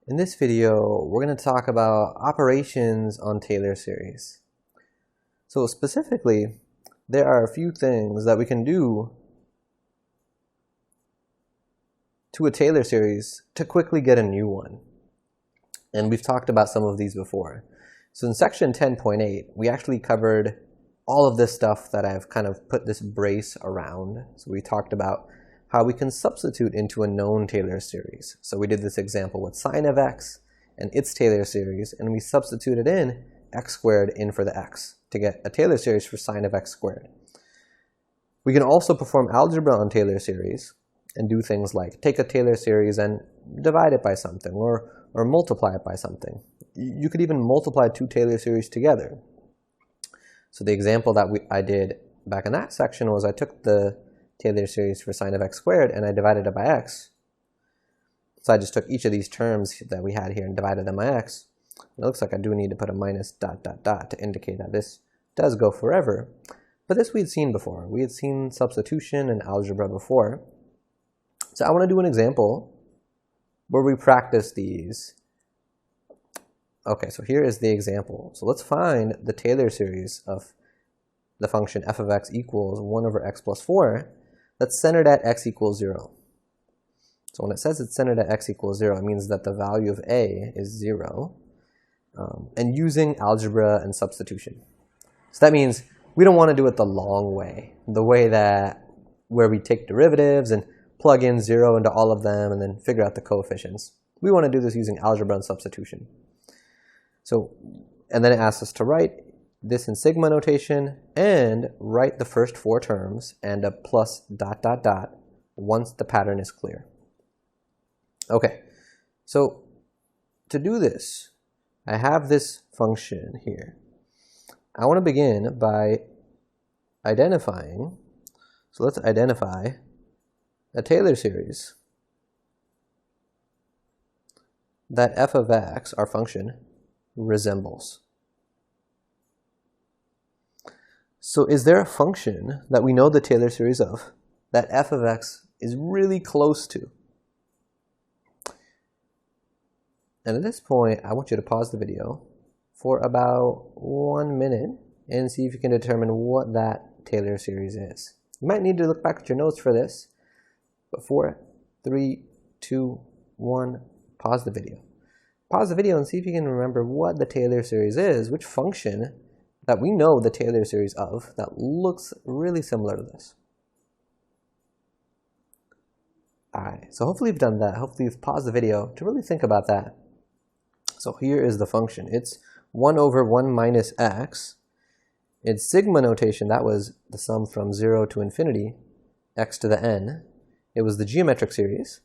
In this video, we're going to talk about operations on Taylor series. So specifically, there are a few things that we can do to a Taylor series to quickly get a new one. And we've talked about some of these before. So in section 10.8, we actually covered all of this stuff that I've kind of put this brace around. So we talked about how we can substitute into a known Taylor series. So we did this example with sine of x and its Taylor series, and we substituted in x squared in for the x to get a Taylor series for sine of x squared. We can also perform algebra on Taylor series and do things like take a Taylor series and divide it by something, or multiply it by something. You could even multiply two Taylor series together. So the example that I did back in that section was I took the Taylor series for sine of x squared and I divided it by x. So I just took each of these terms that we had here and divided them by x. It looks like I do need to put a minus ... to indicate that this does go forever. But this we'd seen before. We had seen substitution and algebra before. So I want to do an example where we practice these. Okay, so here is the example. So let's find the Taylor series of the function f of x equals 1 over x plus 4 that's centered at x equals 0. So when it says it's centered at x equals 0, it means that the value of a is 0, and using algebra and substitution. So that means we don't want to do it the long way, the way that where we take derivatives and plug in 0 into all of them and then figure out the coefficients. We want to do this using algebra and substitution. So, and then it asks us to write this in sigma notation and write the first 4 terms and a plus ... once the pattern is clear. Okay, so to do this, I have this function here. I want to begin by identifying, so let's identify a Taylor series that f of x, our function, resembles. So is there a function that we know the Taylor series of that f of x is really close to? And at this point, I want you to pause the video for about 1 minute and see if you can determine what that Taylor series is. You might need to look back at your notes for this, but 4, 3, 2, 1, pause the video. Pause the video and see if you can remember what the Taylor series is, which function that we know the Taylor series of that looks really similar to this. Alright, so hopefully you've done that. Hopefully you've paused the video to really think about that. So here is the function. It's 1 over 1 minus x. It's sigma notation. That was the sum from 0 to infinity, x to the n. It was the geometric series.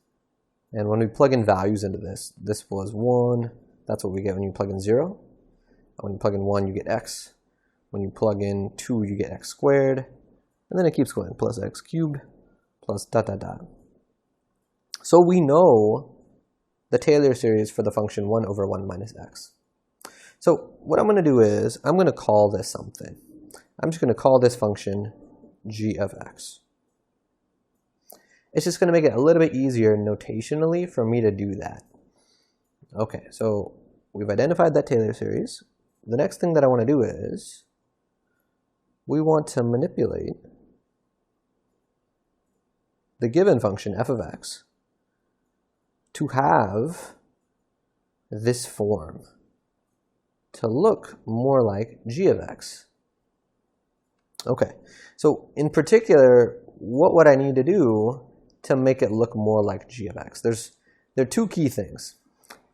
And when we plug in values into this, this was 1. That's what we get when you plug in 0. When you plug in 1, you get x. When you plug in 2, you get x squared. And then it keeps going, plus x cubed, plus ... So we know the Taylor series for the function 1 over 1 minus x. So what I'm going to do is, I'm going to call this something. I'm just going to call this function g of x. It's just going to make it a little bit easier notationally for me to do that. Okay, so we've identified that Taylor series. The next thing that I want to do is, we want to manipulate the given function f of x to have this form, to look more like g of x. Okay, so in particular, what would I need to do to make it look more like g of x? There are two key things.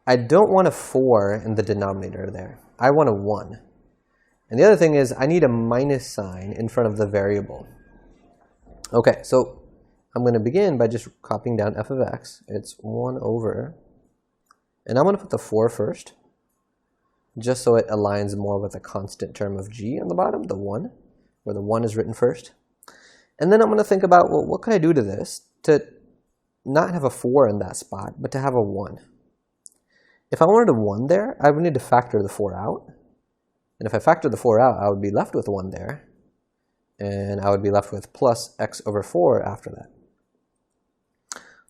I don't want a 4 in the denominator there. I want a 1. And the other thing is I need a minus sign in front of the variable. Okay, so I'm going to begin by just copying down f of x. It's 1 over, and I'm going to put the 4 first, just so it aligns more with a constant term of g on the bottom, the 1, where the 1 is written first. And then I'm going to think about, well, what can I do to this to not have a 4 in that spot, but to have a 1? If I wanted a 1 there, I would need to factor the 4 out. And if I factor the 4 out, I would be left with 1 there. And I would be left with plus x over 4 after that.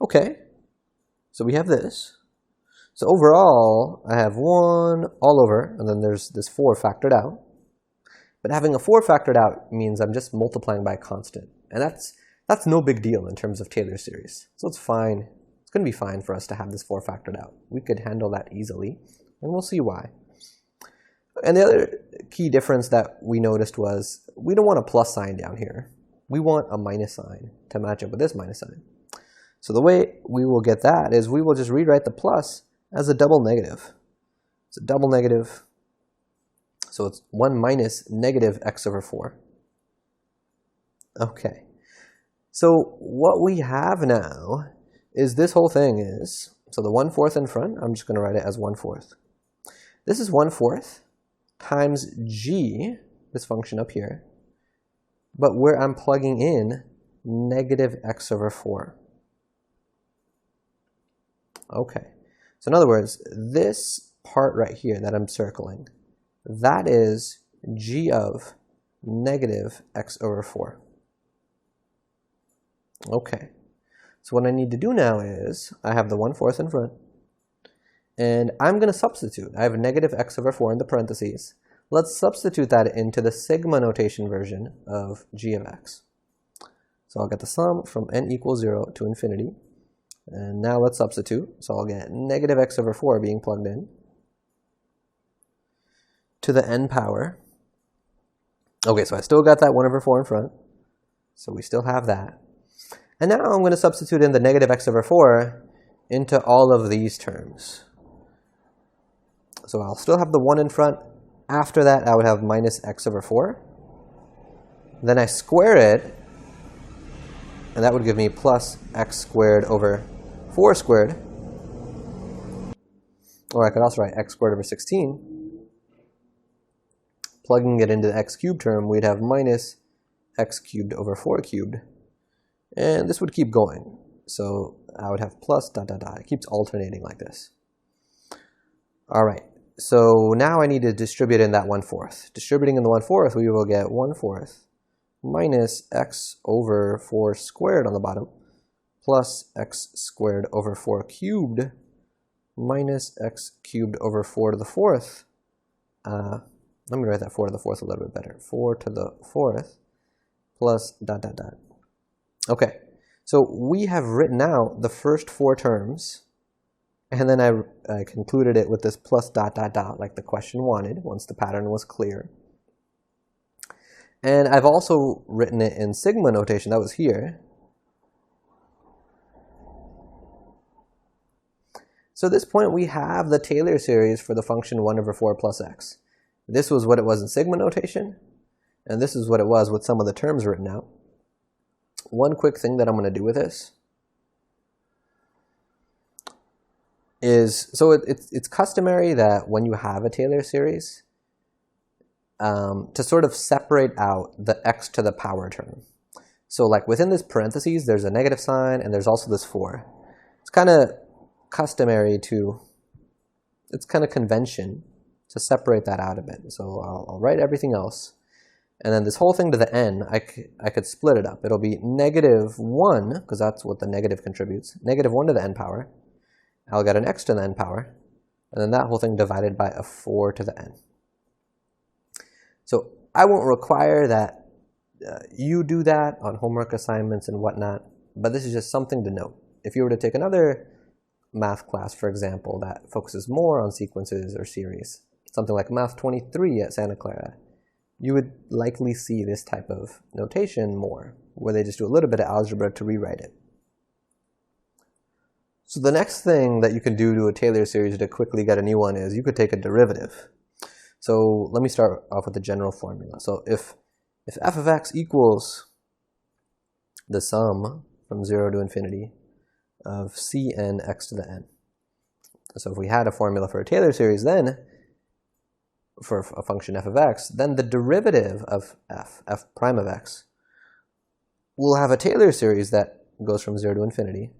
Okay, so we have this. So overall, I have 1 all over, and then there's this 4 factored out. But having a 4 factored out means I'm just multiplying by a constant. And that's no big deal in terms of Taylor series. So it's fine. It's going to be fine for us to have this 4 factored out. We could handle that easily, and we'll see why. And the other key difference that we noticed was we don't want a plus sign down here. We want a minus sign to match up with this minus sign. So the way we will get that is we will just rewrite the plus as a double negative. It's a double negative. So it's 1 minus negative x over 4. Okay. So what we have now is this whole thing is, so the 1/4 in front, I'm just going to write it as 1/4. This is 1/4 times g, this function up here, but where I'm plugging in negative x over 4. Okay. So in other words, this part right here that I'm circling, that is g of negative x over 4. Okay. So what I need to do now is, I have the 1/4 in front, and I'm going to substitute. I have negative x over 4 in the parentheses. Let's substitute that into the sigma notation version of g of x. So I'll get the sum from n equals 0 to infinity. And now let's substitute. So I'll get negative x over 4 being plugged in to the n power. Okay, so I still got that 1 over 4 in front. So we still have that. And now I'm going to substitute in the negative x over 4 into all of these terms. So I'll still have the 1 in front. After that, I would have minus x over 4. Then I square it, and that would give me plus x squared over 4 squared. Or I could also write x squared over 16. Plugging it into the x cubed term, we'd have minus x cubed over 4 cubed. And this would keep going. So I would have plus dot dot dot. It keeps alternating like this. All right. So now I need to distribute in that 1/4. Distributing in the 1/4, we will get 1/4 minus x over 4 squared on the bottom, plus x squared over 4 cubed, minus x cubed over 4 to the 4th. Let me write that 4 to the 4th a little bit better. 4 to the 4th, plus dot dot dot. Okay, so we have written out the first 4 terms, and then I concluded it with this plus dot dot dot, like the question wanted, once the pattern was clear. And I've also written it in sigma notation, that was here. So at this point, we have the Taylor series for the function 1 over 4 plus x. This was what it was in sigma notation, and this is what it was with some of the terms written out. One quick thing that I'm going to do with this is, so it's customary that when you have a Taylor series, to sort of separate out the x to the power term. So like within this parentheses, there's a negative sign, and there's also this 4. It's kind of customary to, it's kind of convention to separate that out a bit. So I'll write everything else. And then this whole thing to the n, I could split it up. It'll be negative 1, because that's what the negative contributes. Negative 1 to the n power. I'll get an x to the n power. And then that whole thing divided by a 4 to the n. So I won't require that you do that on homework assignments and whatnot, but this is just something to note. If you were to take another math class, for example, that focuses more on sequences or series, something like Math 23 at Santa Clara, you would likely see this type of notation more, where they just do a little bit of algebra to rewrite it. So the next thing that you can do to a Taylor series to quickly get a new one is you could take a derivative. So let me start off with the general formula. So if f of x equals the sum from 0 to infinity of Cn x to the n. So if we had a formula for a Taylor series, then for a function f of x, then the derivative of f prime of x, will have a Taylor series that goes from 0 to infinity,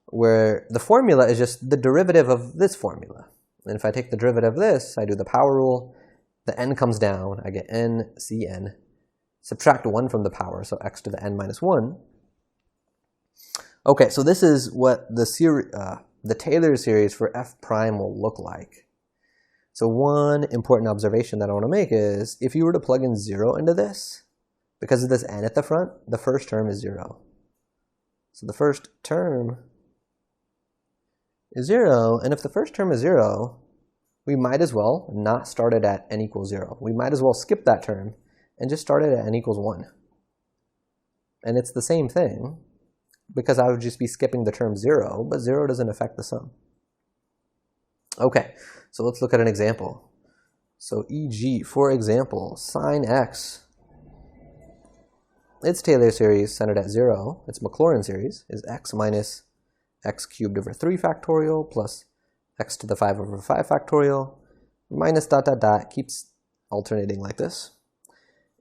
where the formula is just the derivative of this formula. And if I take the derivative of this, I do the power rule, the n comes down, I get n Cn, subtract 1 from the power, so x to the n minus 1. Okay, so this is what the the Taylor series for f prime will look like. So one important observation that I want to make is, if you were to plug in 0 into this, because of this n at the front, the first term is 0. So the first term is 0, and if the first term is 0, we might as well not start it at n equals 0. We might as well skip that term and just start it at n equals 1. And it's the same thing, because I would just be skipping the term 0, but 0 doesn't affect the sum. Okay, so let's look at an example. So e.g., for example, sine x, its Taylor series centered at 0, its Maclaurin series, is x minus x cubed over 3 factorial plus x to the 5 over 5 factorial minus dot dot dot, keeps alternating like this.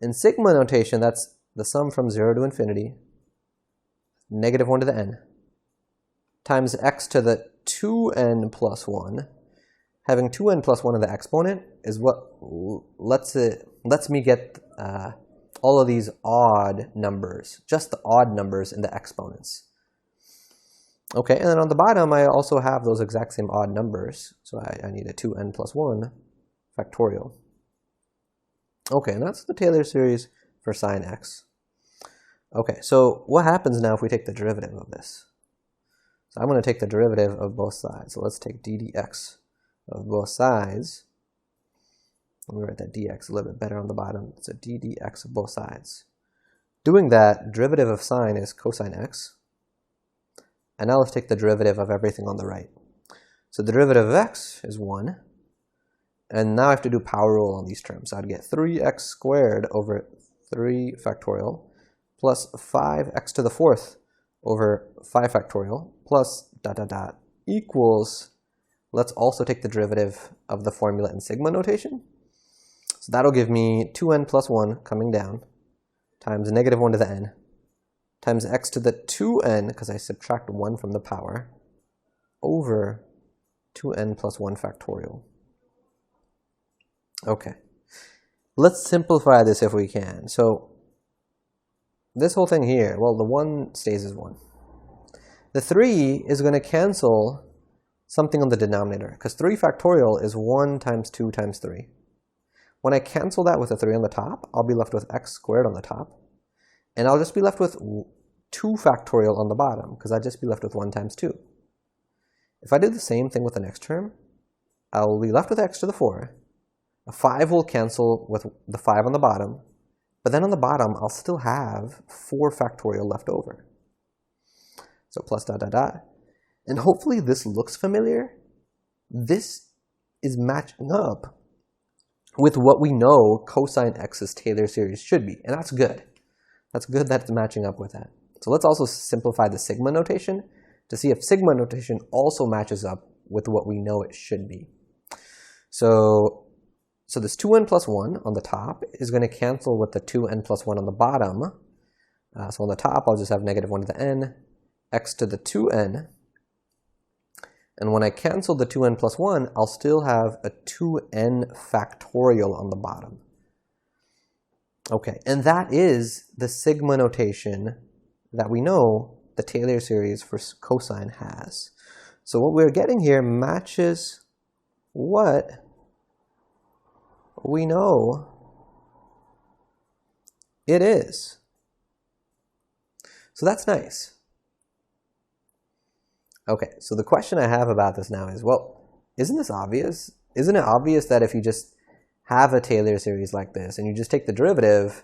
In sigma notation, that's the sum from 0 to infinity, negative 1 to the n, times x to the 2n plus 1. Having 2n plus 1 in the exponent is what lets me get all of these odd numbers, just the odd numbers in the exponents. Okay, and then on the bottom, I also have those exact same odd numbers. So I need a 2n plus 1 factorial. Okay, and that's the Taylor series for sine x. Okay, so what happens now if we take the derivative of this? So I'm going to take the derivative of both sides. So let's take d dx of both sides. Let me write that dx a little bit better on the bottom. It's a d dx of both sides. Doing that, derivative of sine is cosine x. And now let's take the derivative of everything on the right. So the derivative of x is 1. And now I have to do power rule on these terms. So I'd get 3x squared over 3 factorial plus 5x to the 4th over 5 factorial plus dot dot dot equals, let's also take the derivative of the formula in sigma notation. So that'll give me 2n plus 1 coming down times negative 1 to the n times x to the 2n, because I subtract 1 from the power, over 2n plus 1 factorial. Okay, let's simplify this if we can. So this whole thing here, well, the 1 stays as 1. The 3 is going to cancel something on the denominator, because 3 factorial is 1 times 2 times 3. When I cancel that with a 3 on the top, I'll be left with x squared on the top. And I'll just be left with 2 factorial on the bottom, because I'd just be left with 1 times 2. If I do the same thing with the next term, I'll be left with x to the 4. A 5 will cancel with the 5 on the bottom, but then on the bottom, I'll still have 4 factorial left over. So plus dot dot dot. And hopefully this looks familiar. This is matching up with what we know cosine x's Taylor series should be, and that's good. That's good that it's matching up with that. So let's also simplify the sigma notation to see if sigma notation also matches up with what we know it should be. So this 2n plus 1 on the top is going to cancel with the 2n plus 1 on the bottom. So on the top, I'll just have negative 1 to the n, x to the 2n. And when I cancel the 2n plus 1, I'll still have a 2n factorial on the bottom. Okay, and that is the sigma notation that we know the Taylor series for cosine has. So what we're getting here matches what we know it is. So that's nice. Okay, so the question I have about this now is, well, isn't this obvious? Isn't it obvious that if you just have a Taylor series like this and you just take the derivative,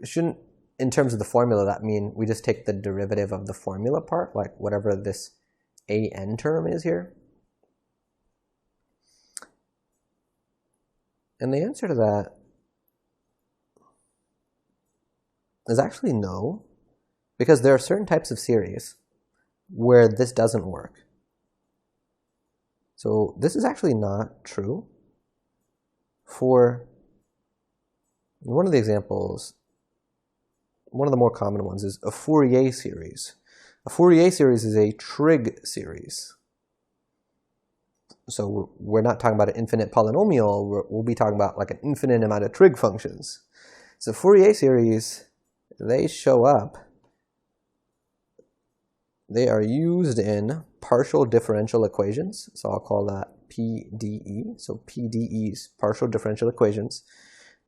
shouldn't, in terms of the formula, that mean we just take the derivative of the formula part, like whatever this an term is here? And the answer to that is actually no, because there are certain types of series where this doesn't work. So this is actually not true. For one of the examples, one of the more common ones is a Fourier series. A Fourier series is a trig series. So we're not talking about an infinite polynomial, we'll be talking about like an infinite amount of trig functions. So Fourier series, they show up They are used in partial differential equations, so I'll call that PDE. So PDEs, partial differential equations.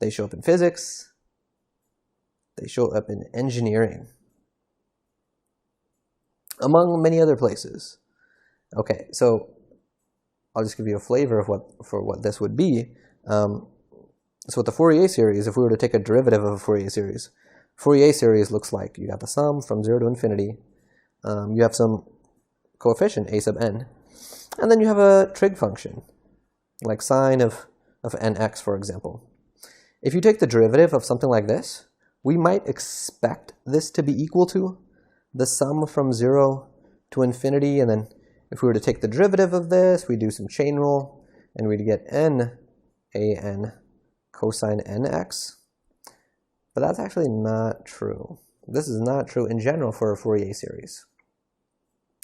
They show up in physics. They show up in engineering, among many other places. Okay, so I'll just give you a flavor of what this would be. So with the Fourier series, if we were to take a derivative of a Fourier series looks like you got the sum from 0 to infinity. You have some coefficient, a sub n, and then you have a trig function, like sine of nx, for example. If you take the derivative of something like this, we might expect this to be equal to the sum from 0 to infinity, and then if we were to take the derivative of this, we do some chain rule, and we'd get n cosine nx. But that's actually not true. This is not true in general for a Fourier series.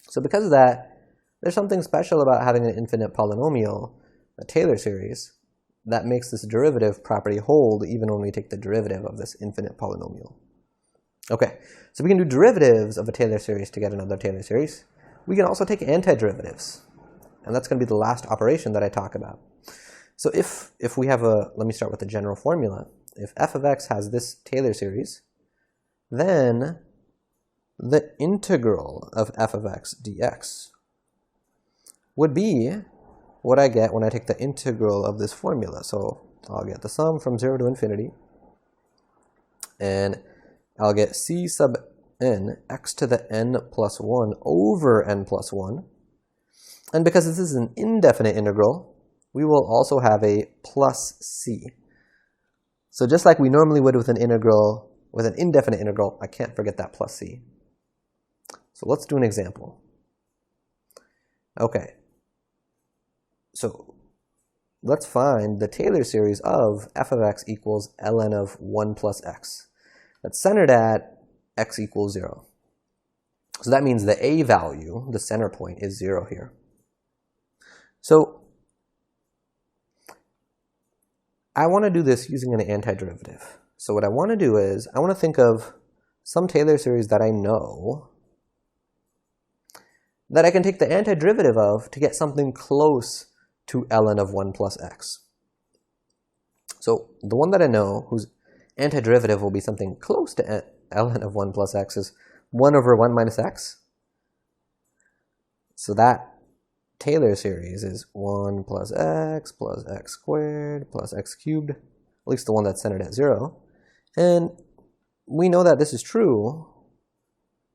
So because of that, there's something special about having an infinite polynomial, a Taylor series, that makes this derivative property hold even when we take the derivative of this infinite polynomial. Okay, so we can do derivatives of a Taylor series to get another Taylor series. We can also take antiderivatives, and that's going to be the last operation that I talk about. So if we have let me start with the general formula. If f of x has this Taylor series, then the integral of f of x dx would be what I get when I take the integral of this formula. So I'll get the sum from 0 to infinity, and I'll get c sub n x to the n plus 1 over n plus 1. And because this is an indefinite integral, we will also have a plus c. So just like we normally would with an integral, with an indefinite integral, I can't forget that plus c. So let's do an example. Okay. So let's find the Taylor series of f of x equals ln of 1 plus x. That's centered at x equals 0. So that means the a value, the center point, is 0 here. So I want to do this using an antiderivative. So what I want to do is, I want to think of some Taylor series that I know that I can take the antiderivative of to get something close to ln of 1 plus x. So the one that I know whose antiderivative will be something close to ln of 1 plus x is 1 over 1 minus x. So that Taylor series is 1 plus x squared plus x cubed, at least the one that's centered at 0. And we know that this is true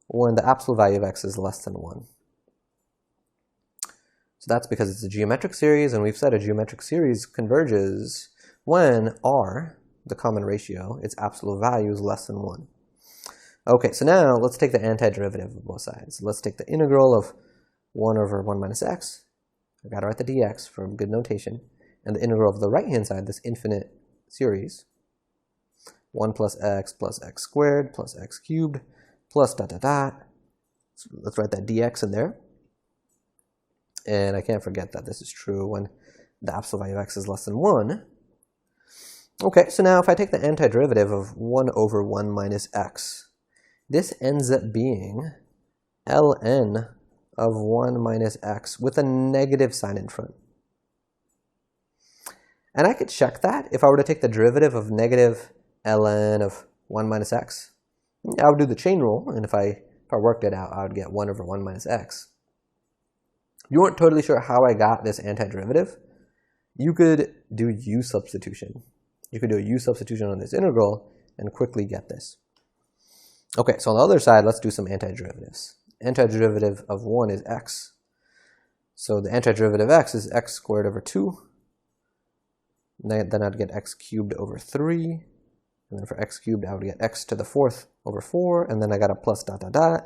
when the absolute value of x is less than 1. So that's because it's a geometric series, and we've said a geometric series converges when r, the common ratio, its absolute value is less than 1. Okay, so now let's take the antiderivative of both sides. Let's take the integral of 1 over 1 minus x. I've got to write the dx for good notation. And the integral of the right-hand side, this infinite series, 1 plus x squared plus x cubed plus dot dot dot. So let's write that dx in there. And I can't forget that this is true when the absolute value of x is less than 1. Okay, so now if I take the antiderivative of 1 over 1 minus x, this ends up being ln of 1 minus x with a negative sign in front. And I could check that if I were to take the derivative of negative ln of 1 minus x. I would do the chain rule, and if I worked it out, I would get 1 over 1 minus x. You weren't totally sure how I got this antiderivative. You could do u substitution. You could do a u substitution on this integral and quickly get this. Okay, so on the other side, let's do some antiderivatives. Antiderivative of 1 is x. So the antiderivative of x is x squared over 2. Then I'd get x cubed over 3. And then for x cubed, I would get x to the 4th over 4. And then I got a plus dot dot dot.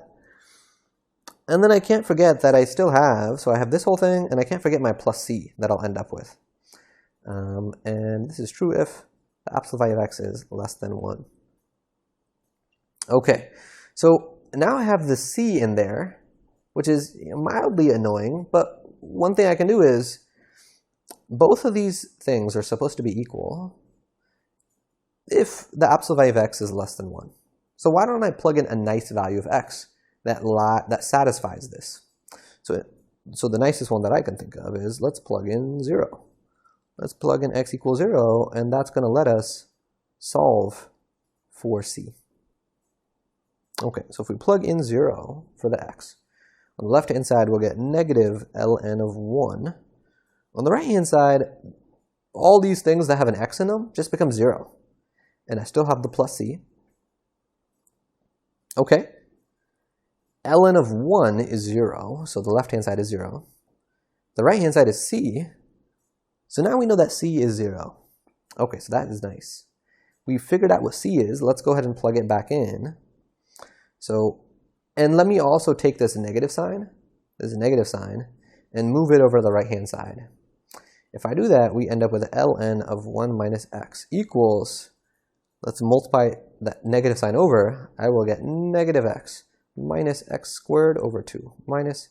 And then I can't forget that I still have, so I have this whole thing, and I can't forget my plus c that I'll end up with. And this is true if the absolute value of x is less than 1. Okay, so now I have the c in there, which is mildly annoying, but one thing I can do is, both of these things are supposed to be equal if the absolute value of x is less than 1. So why don't I plug in a nice value of x that satisfies this. So the nicest one that I can think of is, let's plug in 0. Let's plug in x equals 0, and that's going to let us solve for c. Okay, so if we plug in 0 for the x, on the left-hand side we'll get negative ln of 1. On the right-hand side, all these things that have an x in them just become 0. And I still have the plus c. Okay. ln of 1 is 0, so the left-hand side is 0. The right-hand side is c, so now we know that c is 0. Okay, so that is nice. We figured out what c is. Let's go ahead and plug it back in. So, and let me also take this negative sign, and move it over the right-hand side. If I do that, we end up with ln of 1 minus x equals, let's multiply that negative sign over, I will get negative x minus x squared over 2 minus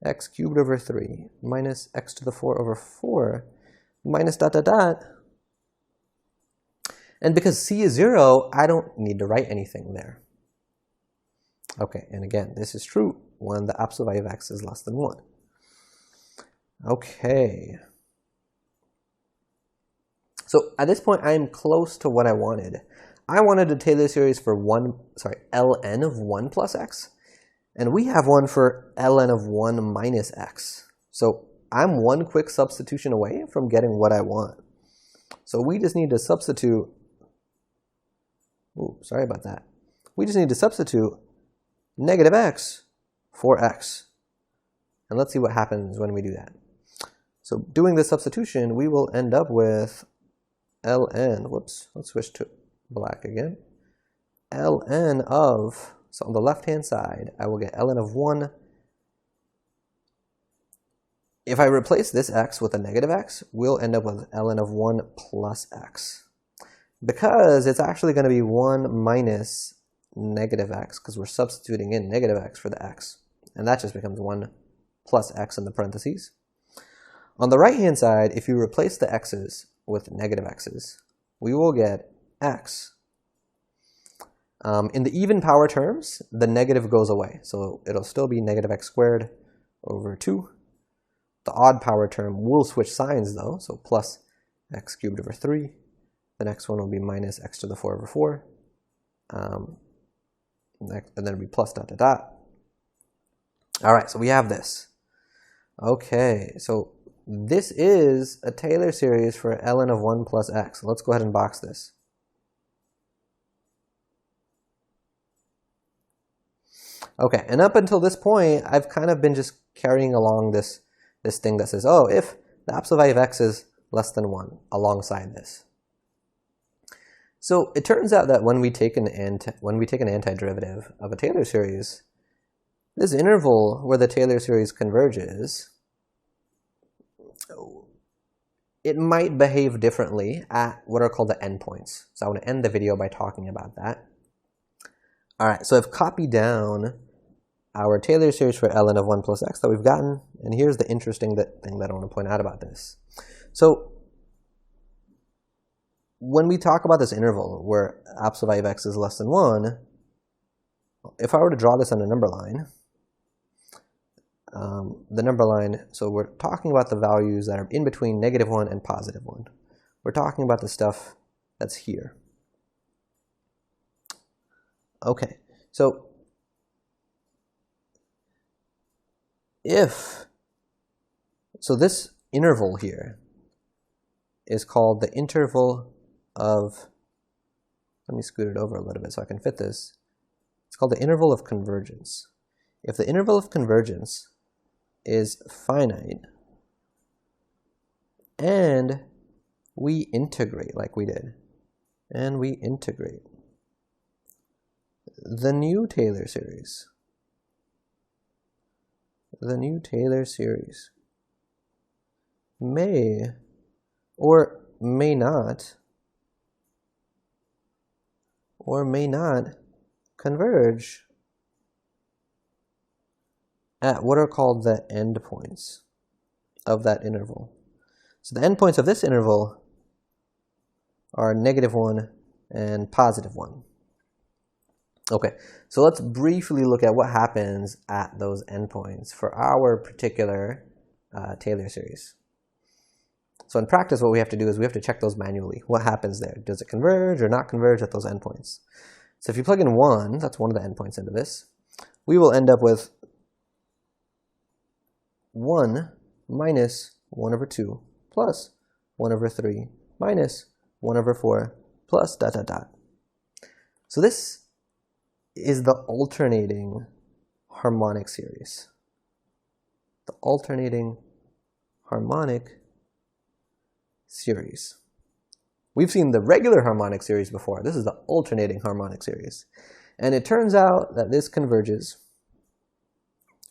x cubed over 3 minus x to the 4 over 4 minus dot dot dot. And because c is 0, I don't need to write anything there. Okay, and again, this is true when the absolute value of x is less than 1. Okay. So at this point, I am close to what I wanted. I wanted a Taylor series for ln of 1 plus x, and we have one for ln of 1 minus x. So I'm one quick substitution away from getting what I want. So we just need to substitute, sorry about that. We just need to substitute negative x for x. And let's see what happens when we do that. So doing the substitution, we will end up with ln, let's switch to black again. ln of, so on the left-hand side, I will get ln of 1. If I replace this x with a negative x, we'll end up with ln of 1 plus x. Because it's actually going to be 1 minus negative x, because we're substituting in negative x for the x. And that just becomes 1 plus x in the parentheses. On the right-hand side, if you replace the x's with negative x's, we will get x. In the even power terms, the negative goes away. So it'll still be negative x squared over 2. The odd power term will switch signs though, so plus x cubed over 3. The next one will be minus x to the 4 over 4. And then it'll be plus dot dot dot. All right, so we have this. Okay, so this is a Taylor series for ln of 1 plus x. Let's go ahead and box this. Okay, and up until this point, I've kind of been just carrying along this thing that says, oh, if the absolute value of x is less than 1, alongside this. So it turns out that when we take an antiderivative of a Taylor series, this interval where the Taylor series converges, it might behave differently at what are called the endpoints. So I want to end the video by talking about that. All right, so I've copied down our Taylor series for ln of 1 plus x that we've gotten, and here's the interesting thing that I want to point out about this. So when we talk about this interval where absolute value of x is less than 1, if I were to draw this on a number line, the number line, so we're talking about the values that are in between negative 1 and positive 1. We're talking about the stuff that's here. Okay, so this interval here is called the interval of, let me scoot it over a little bit so I can fit this. It's called the interval of convergence. If the interval of convergence is finite and we integrate like we did, and we integrate the new Taylor series, may or may not converge at what are called the endpoints of that interval. So the endpoints of this interval are negative 1 and positive 1. Okay, so let's briefly look at what happens at those endpoints for our particular Taylor series. So in practice, what we have to do is we have to check those manually. What happens there? Does it converge or not converge at those endpoints? So if you plug in 1, that's one of the endpoints into this, we will end up with 1 minus 1 over 2 plus 1 over 3 minus 1 over 4 plus dot dot dot. So this is the alternating harmonic series. The alternating harmonic series. We've seen the regular harmonic series before. This is the alternating harmonic series. And it turns out that this converges.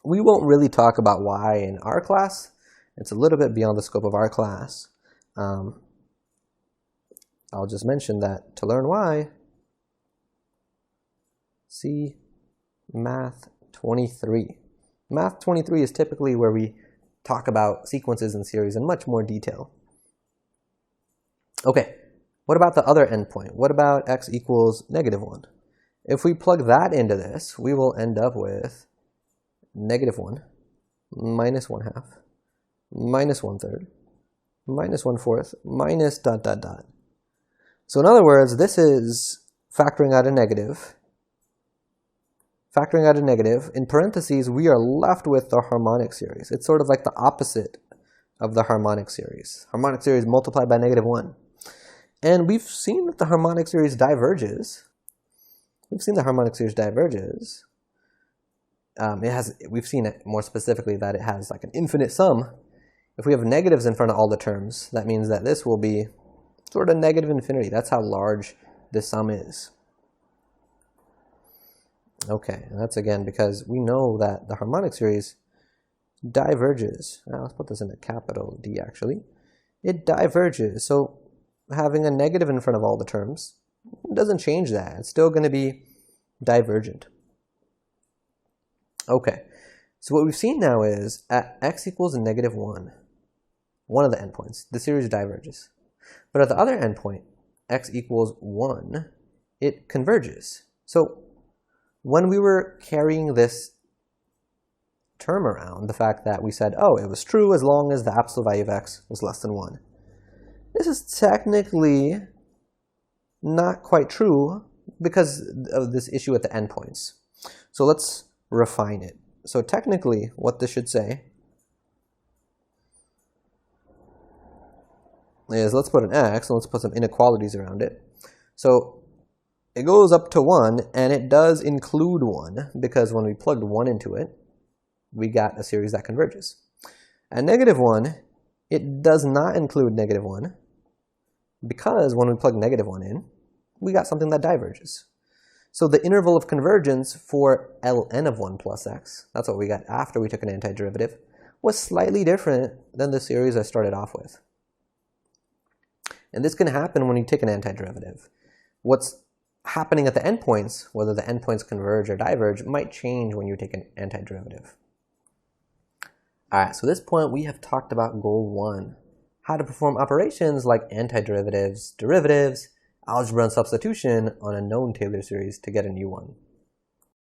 We won't really talk about why in our class. It's a little bit beyond the scope of our class. I'll just mention that to learn why, see Math 23. Math 23 is typically where we talk about sequences and series in much more detail. Okay, what about the other endpoint? What about x equals -1? If we plug that into this, we will end up with -1 minus 1/2 minus 1/3 minus 1/4 minus dot dot dot. So in other words, this is factoring out a negative. Factoring out a negative, in parentheses, we are left with the harmonic series. It's sort of like the opposite of the harmonic series. Harmonic series multiplied by -1. And we've seen that the harmonic series diverges. We've seen the harmonic series diverges. We've seen it more specifically that it has like an infinite sum. If we have negatives in front of all the terms, that means that this will be sort of negative infinity. That's how large this sum is. Okay, and that's again because we know that the harmonic series diverges. Now let's put this in a capital D actually. It diverges. So having a negative in front of all the terms doesn't change that. It's still going to be divergent. Okay, so what we've seen now is at x equals -1, one of the endpoints, the series diverges. But at the other endpoint, x equals 1, it converges. So when we were carrying this term around, the fact that we said, oh, it was true as long as the absolute value of x was less than 1. This is technically not quite true because of this issue at the endpoints. So let's refine it. So technically, what this should say is, let's put an x and let's put some inequalities around it. So it goes up to 1, and it does include 1, because when we plugged 1 into it, we got a series that converges. At -1, it does not include -1, because when we plug -1 in, we got something that diverges. So the interval of convergence for ln of 1 plus x, that's what we got after we took an antiderivative, was slightly different than the series I started off with. And this can happen when you take an antiderivative. What's happening at the endpoints, whether the endpoints converge or diverge, might change when you take an antiderivative. Alright, so at this point we have talked about goal 1, how to perform operations like antiderivatives, derivatives, algebra and substitution on a known Taylor series to get a new one.